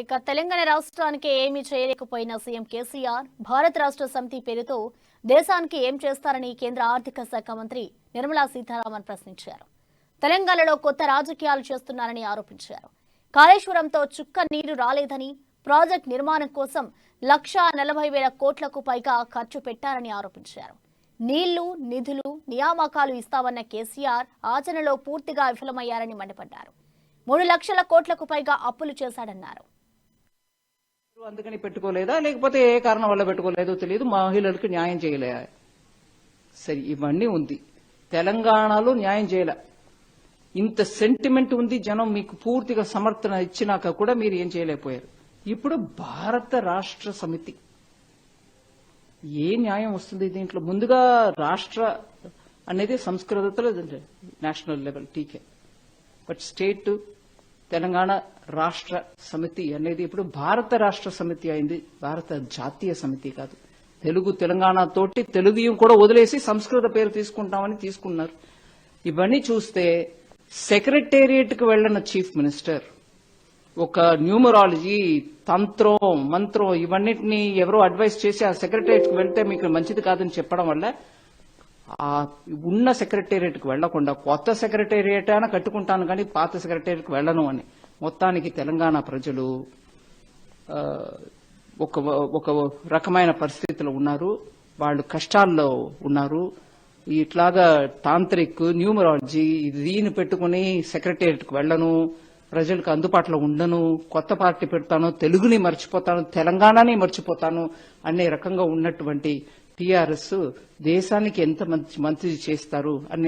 ఇక తెలంగాణ రాష్ట్రానికి ఏమీ చేయలేకపోయిన సీఎం కేసీఆర్ భారత రాష్ట్ర సమితి పేరుతో దేశానికి ఏం చేస్తారని కేంద్ర ఆర్థిక శాఖ మంత్రి నిర్మలా సీతారామన్ ప్రశ్నించారు. తెలంగాణలో కొత్త రాజకీయాలు చేస్తున్నారని ఆరోపించారు. కాళేశ్వరంతో చుక్క నీరు రాలేదని, ప్రాజెక్ట్ నిర్మాణం కోసం 1,40,000 కోట్లకు పైగా ఖర్చు పెట్టారని ఆరోపించారు. నీళ్లు, నిధులు, నియామకాలు ఇస్తామన్న కేసీఆర్ ఆచరణలో పూర్తిగా విఫలమయ్యారని మండిపడ్డారు. 3 లక్షల కోట్లకు పైగా అప్పులు చేశాడన్నారు. అందుకని పెట్టుకోలేదా, లేకపోతే ఏ కారణం వల్ల పెట్టుకోలేదో తెలియదు, మహిళలకు న్యాయం చేయలే. సరే, ఇవన్నీ ఉంది. తెలంగాణలో న్యాయం చేయలే. ఇంత సెంటిమెంట్ ఉంది, జనం మీకు పూర్తిగా సమర్థన ఇచ్చినాక కూడా మీరు ఏం చేయలేకపోయారు. ఇప్పుడు భారత రాష్ట్ర సమితి ఏ న్యాయం వస్తుంది దీంట్లో? ముందుగా రాష్ట్ర అనేది సంస్కృతలో నేషనల్ లెవెల్ టీకే, బట్ స్టేట్ తెలంగాణ రాష్ట్ర సమితి అనేది ఇప్పుడు భారత రాష్ట్ర సమితి అయింది, భారత జాతీయ సమితి కాదు. తెలుగు తెలంగాణ తోటి తెలుగు కూడా వదిలేసి సంస్కృత పేరు తీసుకుంటామని తీసుకున్నారు. ఇవన్నీ చూస్తే సెక్రటేరియట్ కు వెళ్లిన చీఫ్ మినిస్టర్ ఒక న్యూమరాలజీ, తంత్రం, మంత్రం ఇవన్నిటిని ఎవరో అడ్వైస్ చేసి ఆ సెక్రటేరియట్ కు వెళ్తే మీకు మంచిది కాదని చెప్పడం వల్ల ఆ ఉన్న సెక్రటేరియట్ కు వెళ్లకుండా కొత్త సెక్రటేరియట్ అయినా కట్టుకుంటాను కానీ పాత సెక్రటేరియట్ కు వెళ్లను అని మొత్తానికి తెలంగాణ ప్రజలు ఒక రకమైన పరిస్థితిలో ఉన్నారు. వాళ్ళు కష్టాల్లో ఉన్నారు. ఇట్లాగా తాంత్రిక్, న్యూమరాలజీ దీన్ని పెట్టుకుని సెక్రటేరియట్ కు వెళ్లను, ప్రజలకు అందుబాటులో ఉండను, కొత్త పార్టీ పెడతాను, తెలుగుని మర్చిపోతాను, తెలంగాణని మర్చిపోతాను అనే రకంగా ఉన్నటువంటి టీఆర్ఎస్ దేశానికి ఎంత మంచి చేస్తారు అనే